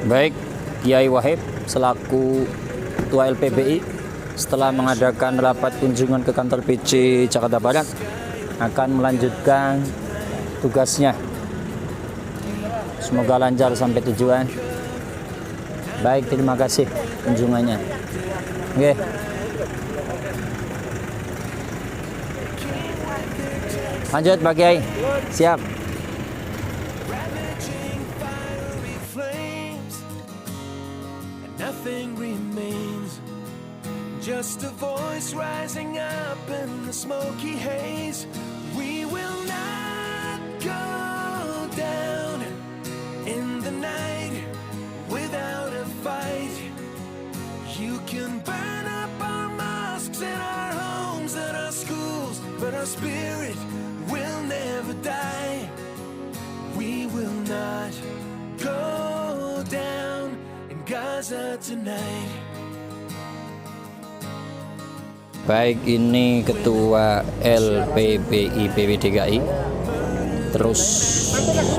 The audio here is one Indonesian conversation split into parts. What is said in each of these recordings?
Baik, Kiai Wahib selaku Ketua LPBI setelah mengadakan rapat kunjungan ke kantor PC Jakarta Barat akan melanjutkan tugasnya. Semoga lancar sampai tujuan. Baik, terima kasih kunjungannya. Oke. Lanjut Pak Kiai. Siap. Nothing remains, just a voice rising up in the smoky haze. We will not go down in the night without a fight. You can burn up our mosques and our homes and our schools, but our spirit will never die. We will not go down Gaza tonight. Baik, ini Ketua LPBI PWDKI terus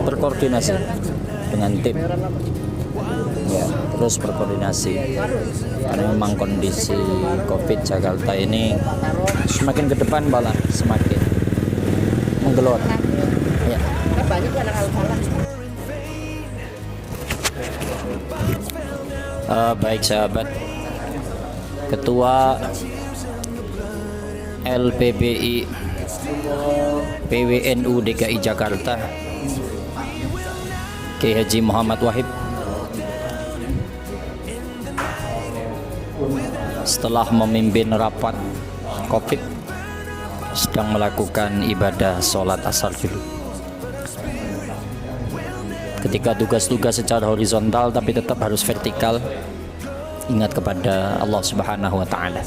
berkoordinasi dengan tim. Ya, terus berkoordinasi karena memang kondisi COVID Jakarta ini semakin ke depan malah semakin menggelor. Ya. Baik sahabat, Ketua LPBI PWNU DKI Jakarta Kiai Haji Muhammad Wahib setelah memimpin rapat COVID sedang melakukan ibadah sholat asar dulu. Ketika tugas-tugas secara horizontal tapi tetap harus vertikal, ingat kepada Allah Subhanahu wa taala.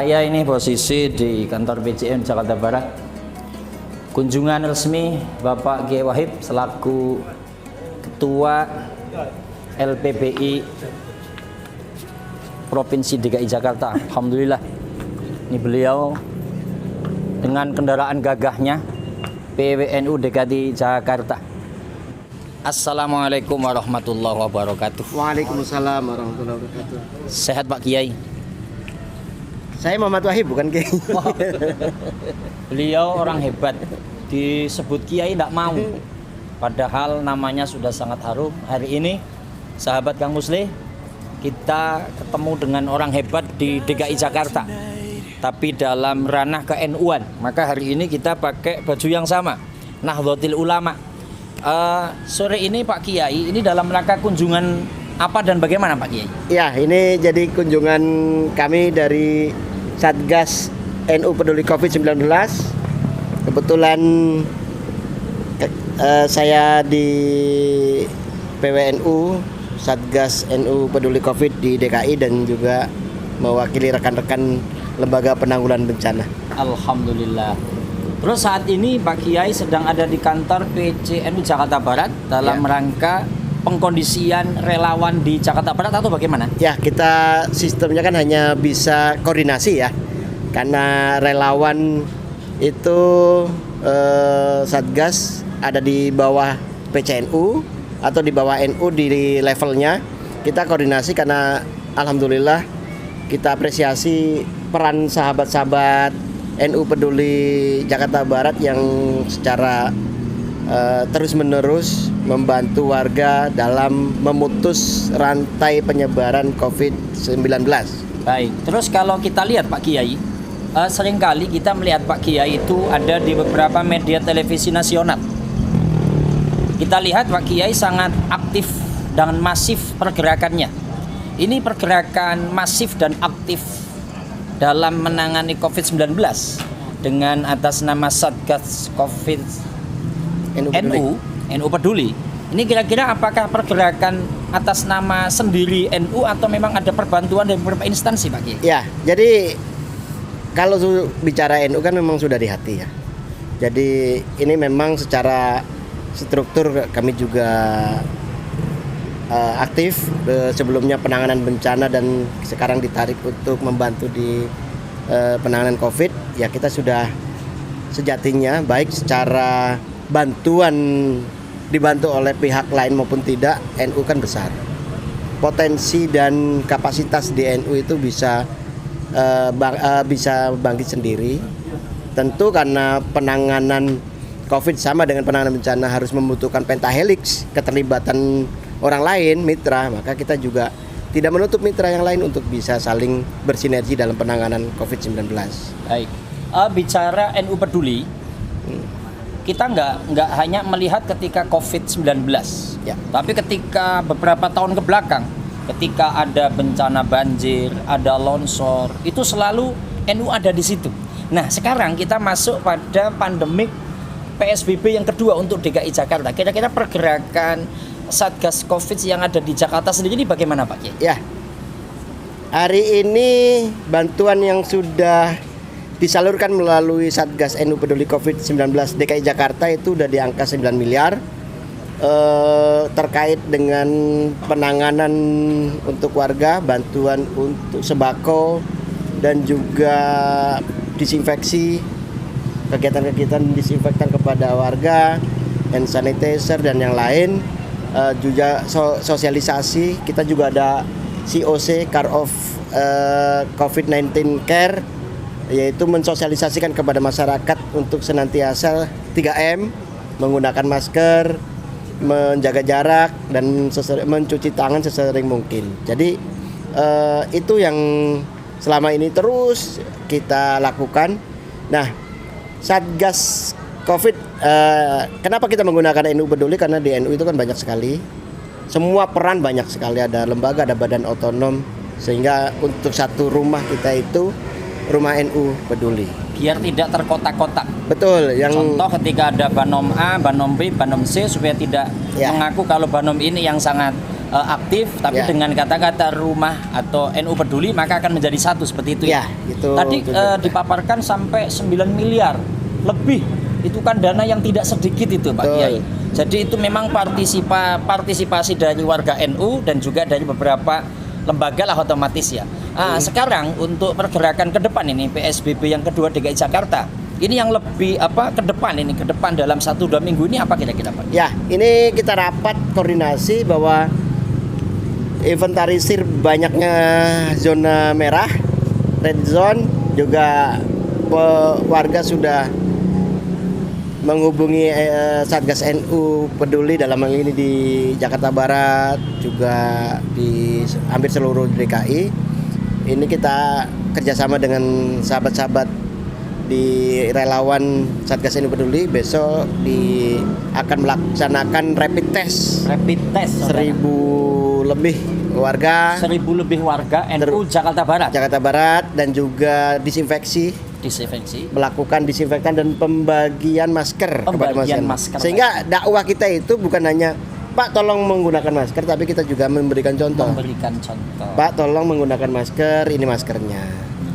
Ya, ini posisi di kantor PCN Jakarta Barat. Kunjungan resmi Bapak Kiai Wahib selaku Ketua LPBI Provinsi DKI Jakarta. Alhamdulillah, ini beliau dengan kendaraan gagahnya PWNU DKI Jakarta. Assalamualaikum warahmatullahi wabarakatuh. Waalaikumsalam warahmatullahi wabarakatuh. Sehat Pak Kiai? Saya Muhammad Wahib, bukan Kiai. Wah, beliau orang hebat, disebut Kiai tidak mau. Padahal namanya sudah sangat harum. Hari ini sahabat Kang Musli, kita ketemu dengan orang hebat di DKI Jakarta, tapi dalam ranah ke-NU-an. Maka hari ini kita pakai baju yang sama, Nahdlatul Ulama. Sore ini Pak Kiai, ini dalam rangka kunjungan apa dan bagaimana Pak Kiai? Ya, ini jadi kunjungan kami dari Satgas NU Peduli COVID-19. Kebetulan saya di PWNU Satgas NU Peduli COVID di DKI dan juga mewakili rekan-rekan lembaga penanggulangan bencana. Alhamdulillah. Terus saat ini Pak Kiai sedang ada di kantor PCNU Jakarta Barat dalam rangka pengkondisian relawan di Jakarta Barat atau bagaimana? Ya, kita sistemnya kan hanya bisa koordinasi ya, karena relawan itu Satgas ada di bawah PCNU atau di bawah NU di levelnya. Kita koordinasi karena alhamdulillah kita apresiasi peran sahabat-sahabat NU Peduli Jakarta Barat yang secara terus-menerus membantu warga dalam memutus rantai penyebaran COVID-19. Baik, terus kalau kita lihat Pak Kiai, seringkali kita melihat Pak Kiai itu ada di beberapa media televisi nasional. Kita lihat Pak Kiai sangat aktif dan masif pergerakannya. Ini pergerakan masif dan aktif dalam menangani COVID-19 dengan atas nama Satgas COVID NU Peduli. Ini kira-kira apakah pergerakan atas nama sendiri NU atau memang ada perbantuan dari beberapa instansi Pak Kiai? Ya, jadi kalau bicara NU kan memang sudah di hati ya. Jadi ini memang secara struktur kami juga aktif sebelumnya penanganan bencana dan sekarang ditarik untuk membantu di penanganan COVID. Ya, kita sudah sejatinya baik secara bantuan dibantu oleh pihak lain maupun tidak, NU kan besar. Potensi dan kapasitas di NU itu bisa bangkit sendiri. Tentu karena penanganan COVID sama dengan penanganan bencana harus membutuhkan pentahelix, keterlibatan orang lain, mitra, maka kita juga tidak menutup mitra yang lain untuk bisa saling bersinergi dalam penanganan COVID-19. Baik. Bicara NU Peduli, kita nggak hanya melihat ketika COVID-19, Ya. tapi ketika beberapa tahun ke belakang, ketika ada bencana banjir, ada longsor, itu selalu NU ada di situ. Nah, sekarang kita masuk pada pandemik PSBB yang kedua untuk DKI Jakarta. Kira-kira pergerakan Satgas COVID yang ada di Jakarta sendiri ini bagaimana, Pak Kiai? Ya, hari ini bantuan yang sudah disalurkan melalui Satgas NU Peduli COVID-19 DKI Jakarta itu udah di angka 9 miliar. Terkait dengan penanganan untuk warga, bantuan untuk sembako dan juga disinfeksi, kegiatan-kegiatan disinfektan kepada warga, hand sanitizer dan yang lain, juga sosialisasi. Kita juga ada COC Care of COVID-19 Care, yaitu mensosialisasikan kepada masyarakat untuk senantiasa 3M, menggunakan masker, menjaga jarak dan mencuci tangan sesering mungkin. Jadi itu yang selama ini terus kita lakukan. Nah, Satgas COVID, kenapa kita menggunakan NU Peduli? Karena di NU itu kan banyak sekali, semua peran banyak sekali, ada lembaga, ada badan otonom, sehingga untuk satu rumah kita itu rumah NU Peduli. Biar tidak terkotak-kotak. Betul. Yang Contoh ketika ada Banom A, Banom B, Banom C, supaya tidak Ya. mengaku kalau Banom ini yang sangat aktif, tapi Ya. dengan kata-kata rumah atau NU Peduli maka akan menjadi satu seperti itu. Ya, itu Tadi tujuan kita. dipaparkan sampai 9 miliar lebih. Itu kan dana yang tidak sedikit itu, Pak Betul. Kiai. Jadi itu memang partisipasi dari warga NU dan juga dari beberapa lembaga lah otomatis ya. Sekarang untuk pergerakan ke depan ini PSBB yang kedua DKI Jakarta, ini yang lebih ke depan dalam 1-2 minggu ini apa kira-kira, Pak? Ya, ini kita rapat koordinasi bahwa inventarisir banyaknya zona merah, red zone, juga warga sudah menghubungi Satgas NU Peduli dalam hal ini di Jakarta Barat, juga di hampir seluruh DKI. Ini kita kerjasama dengan sahabat-sahabat di relawan Satgas NU Peduli. Besok akan melaksanakan rapid test. Rapid test 1.000 lebih warga 1.000 lebih warga NU Jakarta Barat. Jakarta Barat, dan juga disinfeksi, melakukan disinfektan dan pembagian masker kepada masyarakat. Sehingga dakwah kita itu bukan hanya Pak tolong menggunakan masker, tapi kita juga memberikan contoh. Pak tolong menggunakan masker, ini maskernya.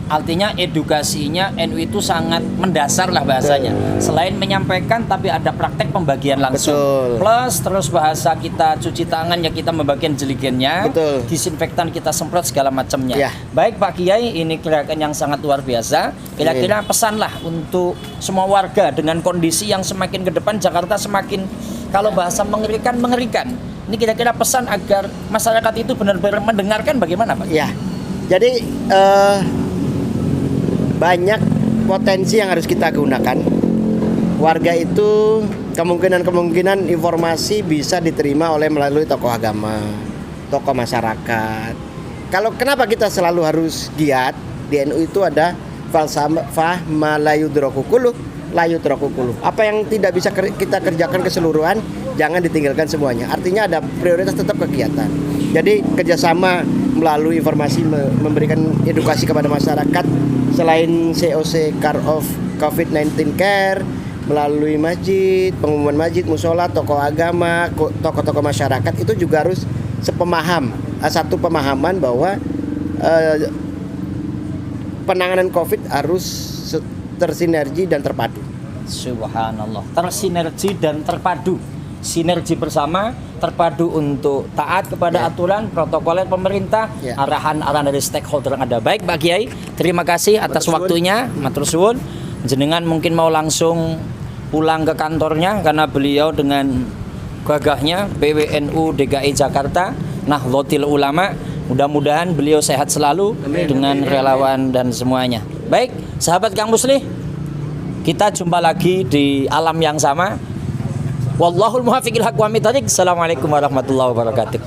Artinya edukasinya NU itu sangat mendasar lah bahasanya. Selain menyampaikan tapi ada praktek pembagian langsung. Betul. Plus terus bahasa kita cuci tangan ya kita membagian jeligennya. Betul. Disinfektan kita semprot segala macamnya. Ya. Baik Pak Kiai, ini gerakan yang sangat luar biasa. Kira-kira pesanlah untuk semua warga dengan kondisi yang semakin ke depan Jakarta semakin kalau bahasa mengerikan. Ini kira-kira pesan agar masyarakat itu benar-benar mendengarkan bagaimana Pak? Ya. Jadi banyak potensi yang harus kita gunakan. Warga itu kemungkinan informasi bisa diterima melalui tokoh agama, tokoh masyarakat. Kenapa kita selalu harus giat? Di NU itu ada falsafah malayudrokukuluh, layudrokukuluh. Apa yang tidak bisa kita kerjakan keseluruhan, jangan ditinggalkan semuanya. Artinya ada prioritas tetap kegiatan. Jadi kerjasama melalui informasi, memberikan edukasi kepada masyarakat, selain COC Care of COVID-19 Care, melalui masjid, pengumuman masjid, musola, tokoh agama, tokoh-tokoh masyarakat itu juga harus satu pemahaman bahwa penanganan COVID harus tersinergi dan terpadu. Subhanallah, tersinergi dan terpadu. Sinergi bersama, terpadu untuk taat kepada aturan protokoler pemerintah, arahan dari stakeholder yang ada. Baik Pak Kiai, terima kasih atas waktunya, matur suwun. jenengan mungkin mau langsung pulang ke kantornya karena beliau dengan gagahnya PWNU DKI Jakarta, Nahdlatul Ulama. Mudah-mudahan beliau sehat selalu dengan relawan dan semuanya. Baik, sahabat Kang Muslih, kita jumpa lagi di alam yang sama. Wallahul muwaffiq ila aqwamit thoriq. Assalamualaikum warahmatullahi wabarakatuh.